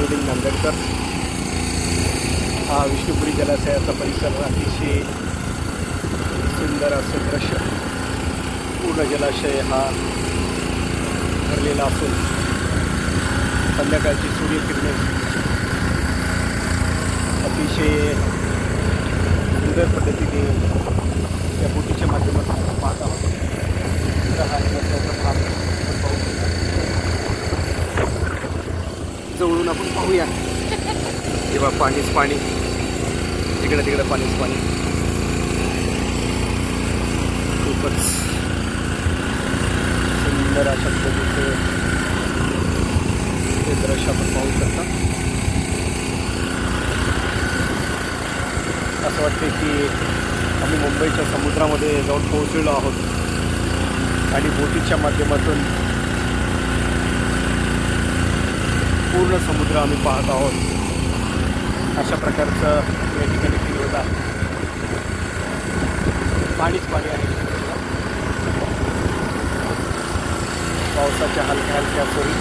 मिलिंद नांदेडकर। हा विष्णुपुरी जलाशयाचा परिसर अतिशय सुंदर असं दृश्य। पूर्ण जलाशय हा भरलेला असून संध्याकाळची सूर्यकिरणे अतिशय सुंदर पद्धतीने या बोटीच्या माध्यमातून पाहत आहोत। हा रस्त्याचा भाग पाहू शकता। जवळून आपण पाहूया। तेव्हा पाणीच पाणी, तिकडे तिकडे पाणीच पाणी। खूपच सुंदर अशा पद्धतीचे हे दृश्य आपण पाहू शकता। असं वाटते की आम्ही मुंबईच्या समुद्रामध्ये जाऊन पोहोचलेलो आहोत आणि बोटीच्या माध्यमातून पूर्ण समुद्र आम्ही पाहत आहोत। अशा प्रकारचं या ठिकाणी फील होत आहे। पाणीच पाणी आहे। पावसाच्या हलक्या हलक्या सरी